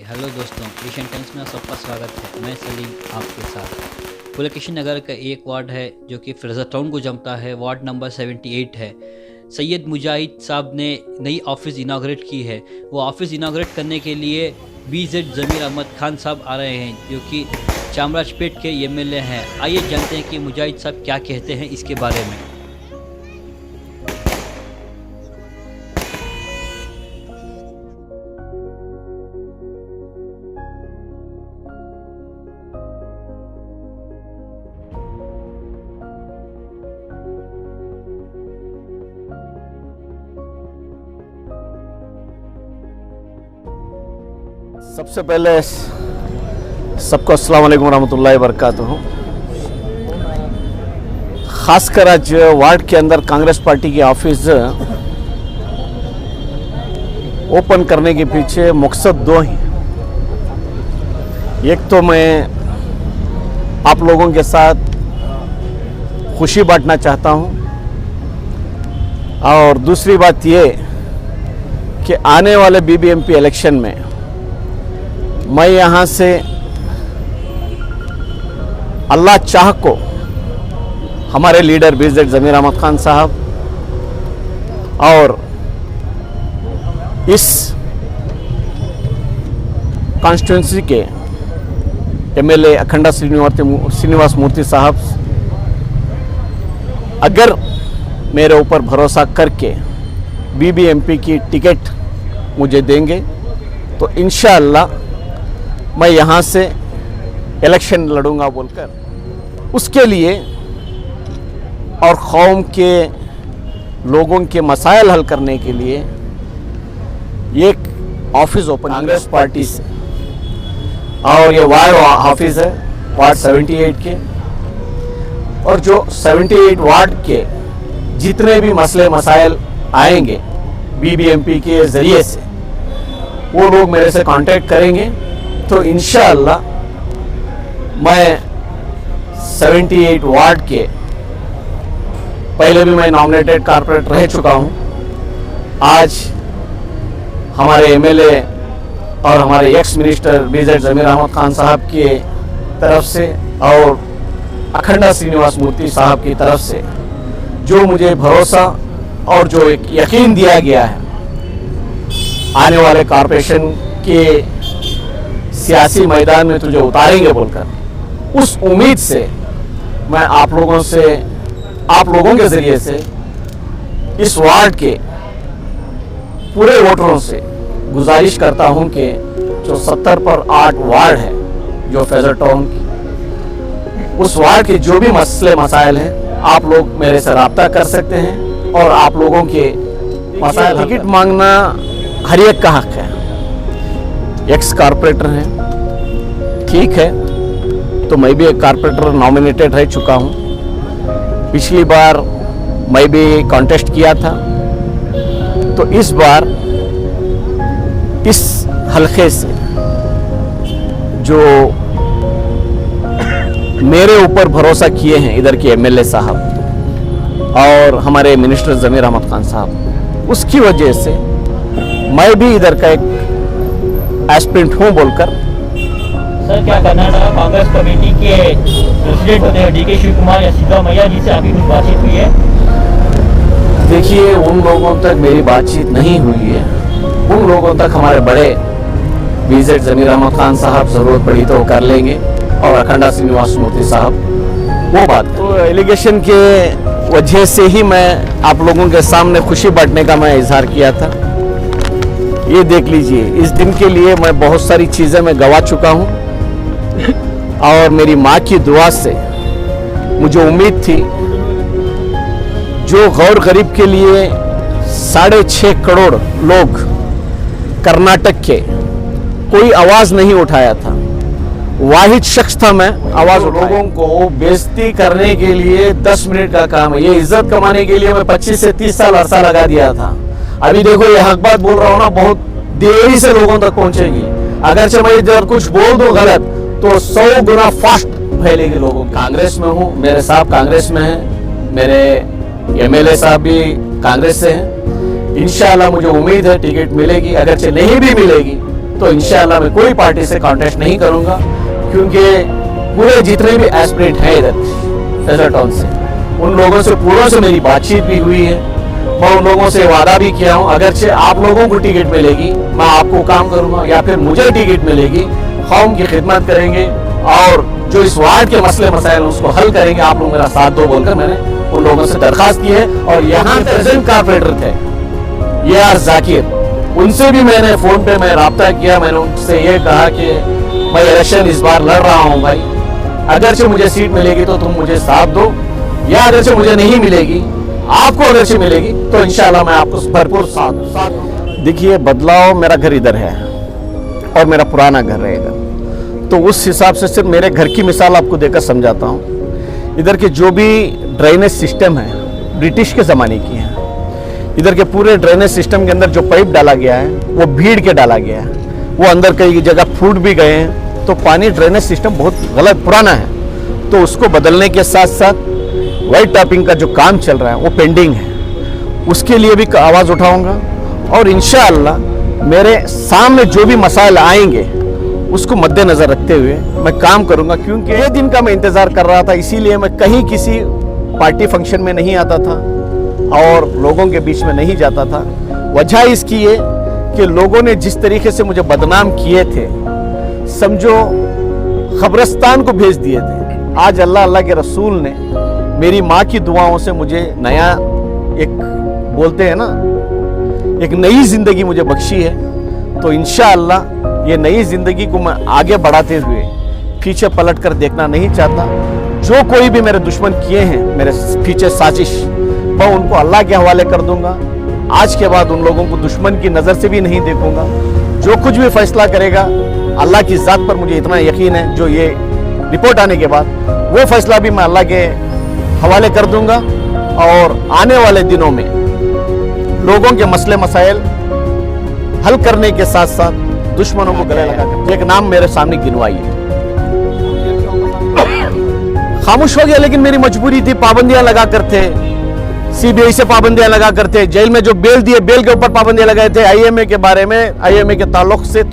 Hello दोस्तों, Asian times में सबका स्वागत है। मैं सलीम आपके साथ। पुलकेशिन नगर का एक वार्ड है जो कि फ्रेजर टाउन को जमता है। वार्ड नंबर 78 है। सैयद मुजाहिद साहब ने नई ऑफिस इनाग्रेट की है। वो ऑफिस इनाग्रेट करने के लिए BZ ज़मीर अहमद खान साहब आ रहे हैं जो कि चामराजपेट के MLA हैं। आइए जानते हैं कि मुजाहिद साहब क्या कहते हैं इसके बारे में। सबसे पहले सबको अस्सलाम वालेकुम रहमतुल्लाहि वबरकातुहू। खासकर आज वार्ड के अंदर कांग्रेस पार्टी की ऑफिस ओपन करने के पीछे मकसद दो हैं। एक तो मैं आप लोगों के साथ खुशी बांटना चाहता हूं, और दूसरी बात ये कि आने वाले BBMP इलेक्शन में मैं यहाँ से अल्लाह चाह को हमारे लीडर BZ ज़मीर अहमद खान साहब और इस कॉन्स्टिट्यूंसी के MLA अखंडा श्रीनिवास मूर्ति साहब अगर मेरे ऊपर भरोसा करके BBMP की टिकट मुझे देंगे तो इंशाअल्लाह मैं यहाँ से इलेक्शन लड़ूंगा बोलकर उसके लिए और कौम के लोगों के मसाइल हल करने के लिए एक ऑफिस ओपन कांग्रेस पार्टी से, और ये वार्ड ऑफिस है वार्ड 78 के। और जो 78 वार्ड के जितने भी मसले मसाइल आएंगे BBMP के ज़रिए से, वो लोग मेरे से कांटेक्ट करेंगे तो इंशाअल्लाह मैं 78 वार्ड के, पहले भी मैं नॉमिनेटेड कारपोरेटर रह चुका हूं, आज हमारे MLA और हमारे एक्स मिनिस्टर BZ ज़मीर अहमद खान साहब के तरफ से और अखंडा श्रीनिवास मूर्ति साहब की तरफ से जो मुझे भरोसा और जो एक यकीन दिया गया है आने वाले कॉरपोरेशन के सियासी मैदान में तुझे उतारेंगे बोलकर, उस उम्मीद से मैं आप लोगों के जरिए से इस वार्ड के पूरे वोटरों से गुजारिश करता हूं कि जो 70 पर 8 वार्ड है जो फ्रेजर टाउन की, उस वार्ड के जो भी मसले मसाइल हैं आप लोग मेरे से रब्ता कर सकते हैं और आप लोगों के मसाइल टिकट मांगना हर एक का हक है। एक्स कारपोरेटर हैं, ठीक है, तो मैं भी एक कारपोरेटर नॉमिनेटेड रह चुका हूं। पिछली बार मैं भी कॉन्टेस्ट किया था, तो इस बार इस हलके से जो मेरे ऊपर भरोसा किए हैं इधर के MLA साहब और हमारे मिनिस्टर ज़मीर अहमद खान साहब, उसकी वजह से मैं भी इधर का एक एस्पिरेंट हूं बोलकर। सर, क्या कर्नाटक कांग्रेस कमेटी के प्रेसिडेंट होते हैं DK शिव कुमार या सिद्धरामैया जी से अभी कुछ बातचीत हुई है? देखिए, उन लोगों तक मेरी बातचीत नहीं हुई है। उन लोगों तक हमारे बड़े BZ ज़मीर अहमद खान साहब जरूरत पड़ी तो कर लेंगे और अखंडा श्रीनिवास मूर्ति साहब वो बात। तो एलिगेशन के वजह से ही मैं आप लोगों के सामने खुशी बांटने का मैं इजहार किया था। ये देख लीजिए, इस दिन के लिए मैं बहुत सारी चीज़ें मैं गवा चुका हूँ और मेरी माँ की दुआ से मुझे उम्मीद थी जो गौर गरीब के लिए 6.5 करोड़ लोग कर्नाटक के कोई आवाज़ नहीं उठाया था, वाहिद शख्स था मैं आवाज़। लोगों को बेइज्जती करने के लिए 10 मिनट का काम है, ये इज्जत कमाने के लिए मैं 25 से 30 साल अरसा लगा दिया था। अभी देखो, ये हक बात बोल रहा हूँ ना, बहुत देरी से लोगों तक पहुंचेगी। अगरचे मैं इधर कुछ बोल दूं गलत तो 100 गुना फास्ट फैलेगी लोगों की। कांग्रेस में हूँ, मेरे साहब कांग्रेस में हैं, मेरे MLA साहब भी कांग्रेस से हैं। इंशाल्लाह मुझे उम्मीद है टिकट मिलेगी, अगरचे नहीं भी मिलेगी तो इंशाल्लाह मैं कोई पार्टी से कॉन्टेस्ट नहीं करूंगा, क्योंकि पूरे जितने भी एस्पिरेंट हैं इधर फ्रेजर टाउन से, उन लोगों से पूरों से मेरी बातचीत भी हुई है। मैं उन लोगों से वादा भी किया हूं, अगरचे आप लोगों को टिकट मिलेगी मैं आपको काम करूंगा, या फिर मुझे टिकट मिलेगी कौम की खिदमत करेंगे और जो इस वार्ड के मसले मसाइल उसको हल करेंगे, आप लोग मेरा साथ दो बोलकर मैंने उन लोगों से दरखास्त की है। और यहाँ प्रेजेंट कारपोरेटर थे AR जाकिर, उनसे भी मैंने फोन पे मैं राब्ता किया। मैंने उनसे ये कहा कि मैं इलेक्शन इस बार लड़ रहा हूँ भाई, अगरचे मुझे सीट मिलेगी तो तुम मुझे साथ दो, या अगरचे मुझे नहीं मिलेगी, आपको अगरचे मिलेगी तो इंशाल्लाह मैं आपको भरपूर साथ दूं। देखिए, बदलाव, मेरा घर इधर है और मेरा पुराना घर है इधर, तो उस हिसाब से सिर्फ मेरे घर की मिसाल आपको देकर समझाता हूँ। इधर के जो भी ड्रेनेज सिस्टम है ब्रिटिश के ज़माने की है। इधर के पूरे ड्रेनेज सिस्टम के अंदर जो पाइप डाला गया है वो भीड़ के डाला गया है, वो अंदर कई जगह फूट भी गए हैं, तो पानी ड्रेनेज सिस्टम बहुत गलत पुराना है। तो उसको बदलने के साथ साथ वाइट टॉपिंग का जो काम चल रहा है वो पेंडिंग है, उसके लिए भी आवाज़ उठाऊंगा और इंशाअल्लाह मेरे सामने जो भी मसाइल आएंगे उसको मद्देनजर रखते हुए मैं काम करूंगा। क्योंकि ये दिन का मैं इंतज़ार कर रहा था, इसीलिए मैं कहीं किसी पार्टी फंक्शन में नहीं आता था और लोगों के बीच में नहीं जाता था। वजह इसकी है कि लोगों ने जिस तरीके से मुझे बदनाम किए थे, समझो कब्रिस्तान को भेज दिए थे। आज अल्लाह अल्लाह के रसूल ने मेरी माँ की दुआओं से मुझे नया, एक बोलते हैं ना, एक नई ज़िंदगी मुझे बख्शी है। तो इंशाअल्लाह ये नई ज़िंदगी को मैं आगे बढ़ाते हुए पीछे पलट कर देखना नहीं चाहता। जो कोई भी मेरे दुश्मन किए हैं मेरे पीछे साजिश, मैं उनको अल्लाह के हवाले कर दूंगा। आज के बाद उन लोगों को दुश्मन की नज़र से भी नहीं देखूंगा। जो कुछ भी फैसला करेगा अल्लाह की ज़ात पर मुझे इतना यकीन है, जो ये रिपोर्ट आने के बाद वो फैसला भी मैं अल्लाह के हवाले कर दूंगा। और आने वाले दिनों में लोगों के मसले मसाइल हल करने के साथ साथ दुश्मनों को गले लगाकर एक नाम मेरे सामने गिनवाइए। खामोश हो गया, लेकिन मेरी मजबूरी थी, पाबंदियां लगा कर थे, CBI से पाबंदियां लगा करते, जेल में जो बेल दिए बेल के ऊपर पाबंदियां लगाए थे, IMA के बारे में, IMA के ताल्लुक से।